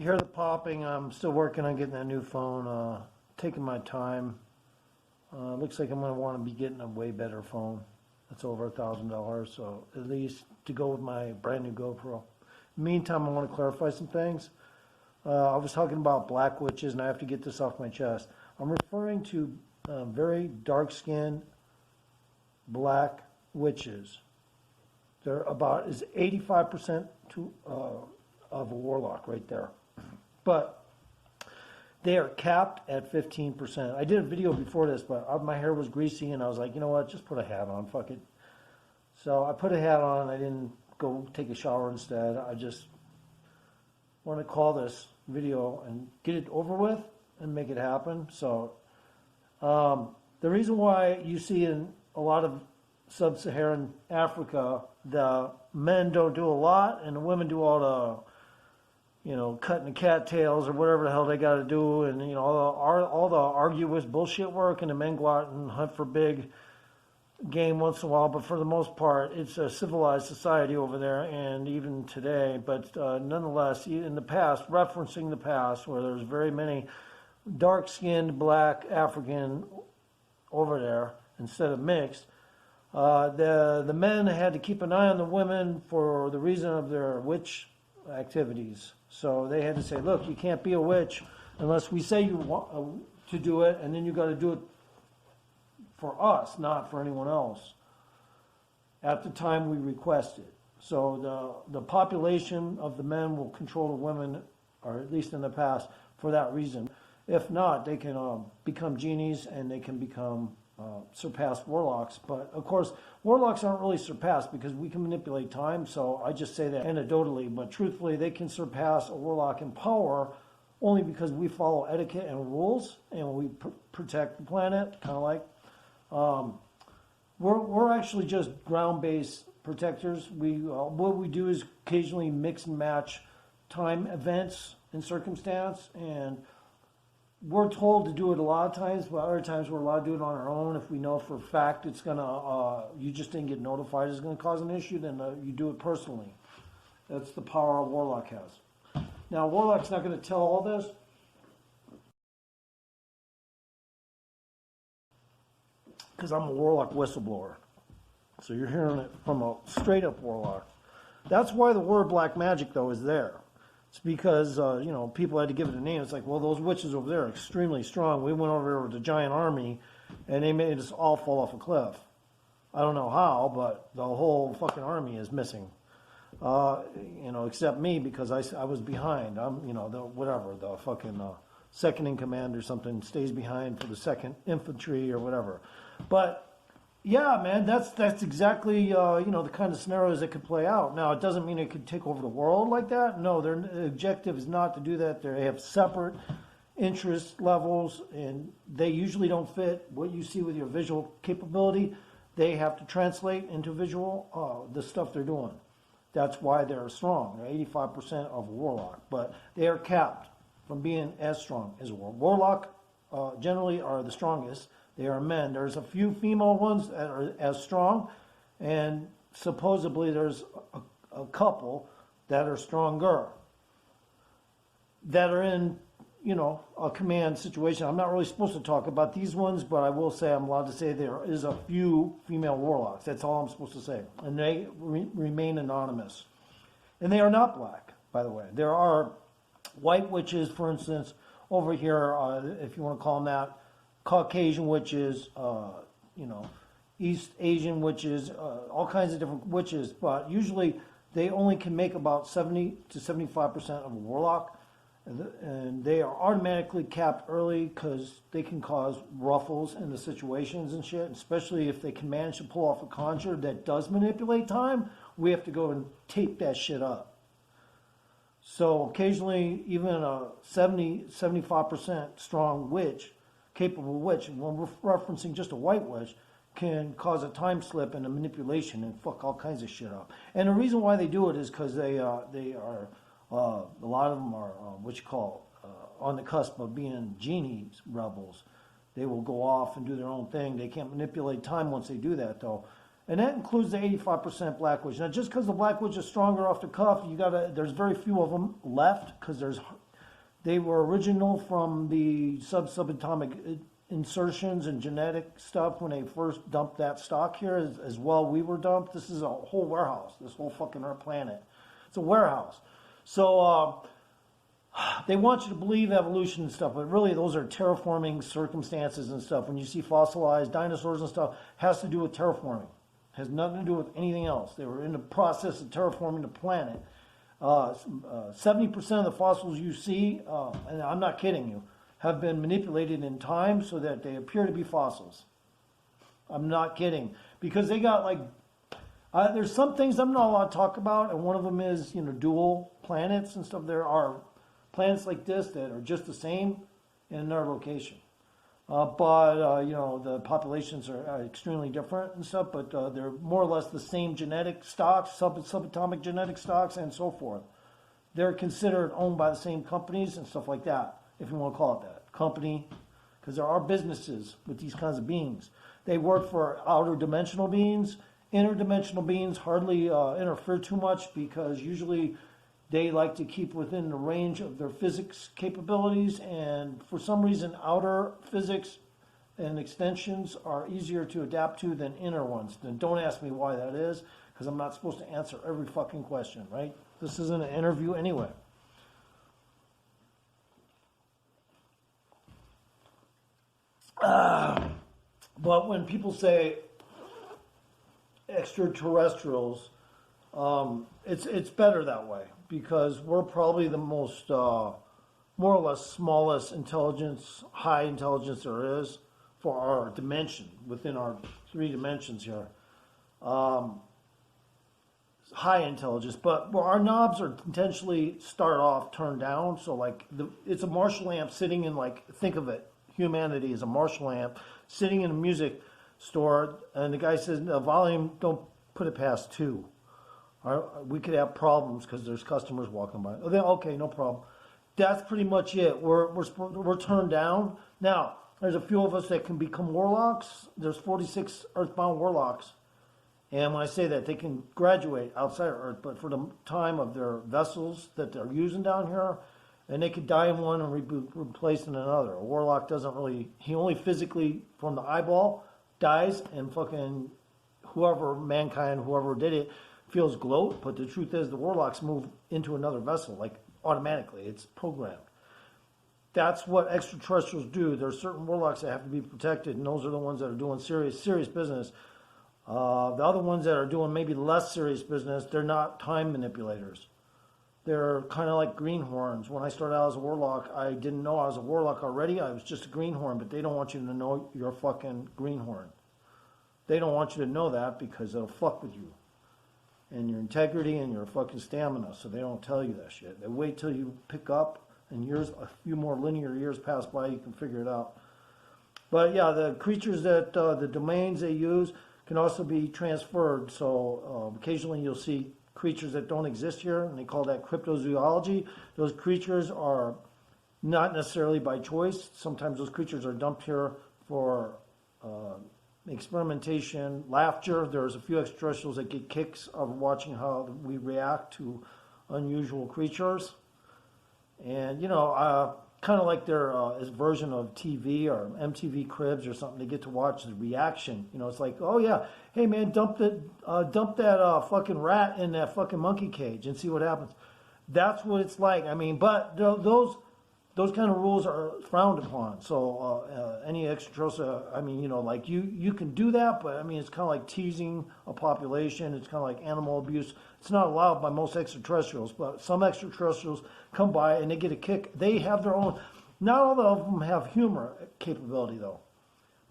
You hear the popping. I'm still working on getting that new phone. Taking my time. Looks like I'm going to want to be getting a way better phone. That's over $1,000, so at least to go with my brand new GoPro. Meantime, I want to clarify some things. I was talking about black witches, and I have to get this off my chest. I'm referring to very dark-skinned black witches. They're about is 85% of a warlock right there. But they are capped at 15%. I did a video before this, but my hair was greasy, and I was like, you know what, just put a hat on, fuck it. So I put a hat on. I didn't go take a shower instead. I just want to call this video and get it over with and make it happen. So the reason why you see in a lot of sub-Saharan Africa, the men don't do a lot and the women do all the, you know, cutting the cattails or whatever the hell they got to do, and you know all the arduous bullshit work, and the men go out and hunt for big game once in a while. But for the most part, it's a civilized society over there, and even today. But nonetheless, in the past, referencing the past, where there's very many dark-skinned black African over there instead of mixed. The men had to keep an eye on the women for the reason of their witch activities. So they had to say, look, you can't be a witch unless we say you want to do it, and then you got to do it for us, not for anyone else, at the time we request it. So the population of the men will control the women, or at least in the past, for that reason. If not, they can become genies, and they can become surpassed warlocks. But of course, warlocks aren't really surpassed because we can manipulate time, so I just say that anecdotally, but truthfully they can surpass a warlock in power only because we follow etiquette and rules, and we protect the planet, kind of like we're actually just ground-based protectors. What we do is occasionally mix and match time events and circumstance, and we're told to do it a lot of times, but other times we're allowed to do it on our own. If we know for a fact it's going to, you just didn't get notified it's going to cause an issue, then you do it personally. That's the power a warlock has. Now, a warlock's not going to tell all this. Because I'm a warlock whistleblower. So you're hearing it from a straight-up warlock. That's why the word black magic, though, is there. It's because, you know, people had to give it a name. It's like, well, those witches over there are extremely strong. We went over there with a giant army, and they made us all fall off a cliff. I don't know how, but the whole fucking army is missing. You know, except me, because I was behind. I'm, you know, the fucking second in command or something stays behind for the 2nd Infantry or whatever. But yeah, man, that's exactly you know, the kind of scenarios that could play out. Now, it doesn't mean it could take over the world like that. No, their objective is not to do that. They have separate interest levels, and they usually don't fit what you see with your visual capability. They have to translate into visual the stuff they're doing. That's why they're strong. They're 85% of a warlock, but they are capped from being as strong as a warlock. Generally are the strongest. They are men. There's a few female ones that are as strong, and supposedly there's a couple that are stronger, that are in, you know, a command situation. I'm not really supposed to talk about these ones, but I will say I'm allowed to say there is a few female warlocks. That's all I'm supposed to say. And they remain anonymous. And they are not black, by the way. There are white witches, for instance, over here, if you want to call them that, Caucasian witches, you know, East Asian witches, all kinds of different witches, but usually they only can make about 70 to 75% of a warlock, and they are automatically capped early because they can cause ruffles in the situations and shit, especially if they can manage to pull off a conjure that does manipulate time. We have to go and tape that shit up. So occasionally, even a 75% strong witch, capable witch, and when we're referencing just a white witch, can cause a time slip and a manipulation and fuck all kinds of shit up. And the reason why they do it is because they are a lot of them are what you call on the cusp of being genie rebels. They will go off and do their own thing. They can't manipulate time once they do that, though. And that includes the 85% black witch. Now, just because the black witch is stronger off the cuff, there's very few of them left, because They were original from the subatomic insertions and genetic stuff when they first dumped that stock here, as well we were dumped. This is a whole warehouse, this whole fucking Earth planet. It's a warehouse. So they want you to believe evolution and stuff, but really those are terraforming circumstances and stuff. When you see fossilized dinosaurs and stuff, it has to do with terraforming. It has nothing to do with anything else. They were in the process of terraforming the planet. 70% of the fossils you see, and I'm not kidding you, have been manipulated in time so that they appear to be fossils. I'm not kidding. Because they got like, there's some things I'm not allowed to talk about, and one of them is, dual planets and stuff. There are planets like this that are just the same in another location. But the populations are extremely different and stuff, but they're more or less the same genetic stocks, subatomic genetic stocks, and so forth. They're considered owned by the same companies and stuff like that, if you want to call it that. Company, because there are businesses with these kinds of beings. They work for outer dimensional beings. Interdimensional beings hardly interfere too much because usually they like to keep within the range of their physics capabilities, and for some reason outer physics and extensions are easier to adapt to than inner ones. Then don't ask me why that is, because I'm not supposed to answer every fucking question, right? This isn't an interview anyway. But when people say extraterrestrials, it's better that way, because we're probably the most, more or less, smallest intelligence, high intelligence there is for our dimension, within our 3 dimensions here. High intelligence, but our knobs are intentionally start off turned down, so like it's a Marshall amp sitting in, like, think of it, humanity is a Marshall amp sitting in a music store, and the guy says, the volume, don't put it past 2. We could have problems because there's customers walking by. Okay, no problem. That's pretty much it. We're turned down. Now, there's a few of us that can become warlocks. There's 46 earthbound warlocks. And when I say that, they can graduate outside of Earth, but for the time of their vessels that they're using down here, and they could die in one and replaced in another. A warlock doesn't really, he only physically, from the eyeball, dies, and fucking whoever did it, feels gloat, but the truth is the warlocks move into another vessel, like automatically. It's programmed. That's what extraterrestrials do. There are certain warlocks that have to be protected, and those are the ones that are doing serious business. The other ones that are doing maybe less serious business, they're not time manipulators. They're kind of like greenhorns. When I started out as a warlock, I didn't know I was a warlock already. I was just a greenhorn, but they don't want you to know you're a fucking greenhorn. They don't want you to know that because it'll fuck with you and your integrity and your fucking stamina, so they don't tell you that shit. They wait till you pick up and a few more linear years pass by, you can figure it out. But yeah, the creatures that, the domains they use can also be transferred. So occasionally you'll see creatures that don't exist here, and they call that cryptozoology. Those creatures are not necessarily by choice. Sometimes those creatures are dumped here for experimentation, laughter. There's a few extraterrestrials that get kicks of watching how we react to unusual creatures. And, kind of like their version of TV or MTV Cribs or something, they get to watch the reaction. It's like, oh yeah, hey man, dump that fucking rat in that fucking monkey cage and see what happens. That's what it's like. I mean, but those kind of rules are frowned upon. So any extraterrestrial, like you can do that, but I mean, it's kind of like teasing a population. It's kind of like animal abuse. It's not allowed by most extraterrestrials, but some extraterrestrials come by and they get a kick. They have their own. Not all of them have humor capability though,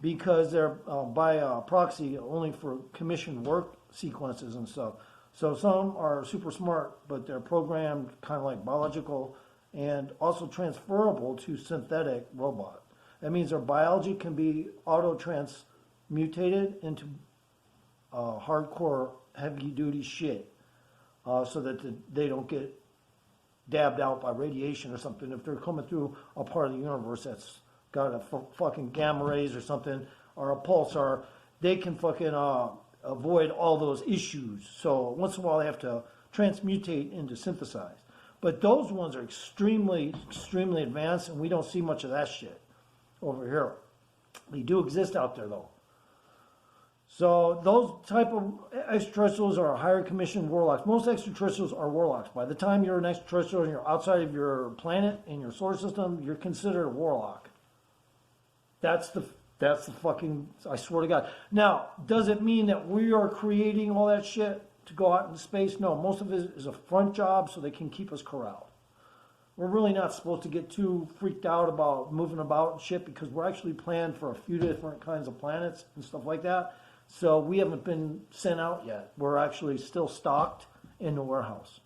because they're by proxy only for commissioned work sequences and stuff. So some are super smart, but they're programmed kind of like biological and also transferable to synthetic robot. That means their biology can be auto-transmutated into hardcore, heavy-duty shit so that they don't get dabbed out by radiation or something. If they're coming through a part of the universe that's got a fucking gamma rays or something, or a pulsar, they can fucking avoid all those issues. So once in a while they have to transmutate into synthesize. But those ones are extremely, extremely advanced, and we don't see much of that shit over here. They do exist out there, though. So those type of extraterrestrials are higher commissioned warlocks. Most extraterrestrials are warlocks. By the time you're an extraterrestrial and you're outside of your planet in your solar system, you're considered a warlock. That's the fucking, I swear to God. Now, does it mean that we are creating all that shit to go out into space? No, most of it is a front job so they can keep us corralled. We're really not supposed to get too freaked out about moving about and shit because we're actually planned for a few different kinds of planets and stuff like that. So we haven't been sent out yet. We're actually still stocked in the warehouse.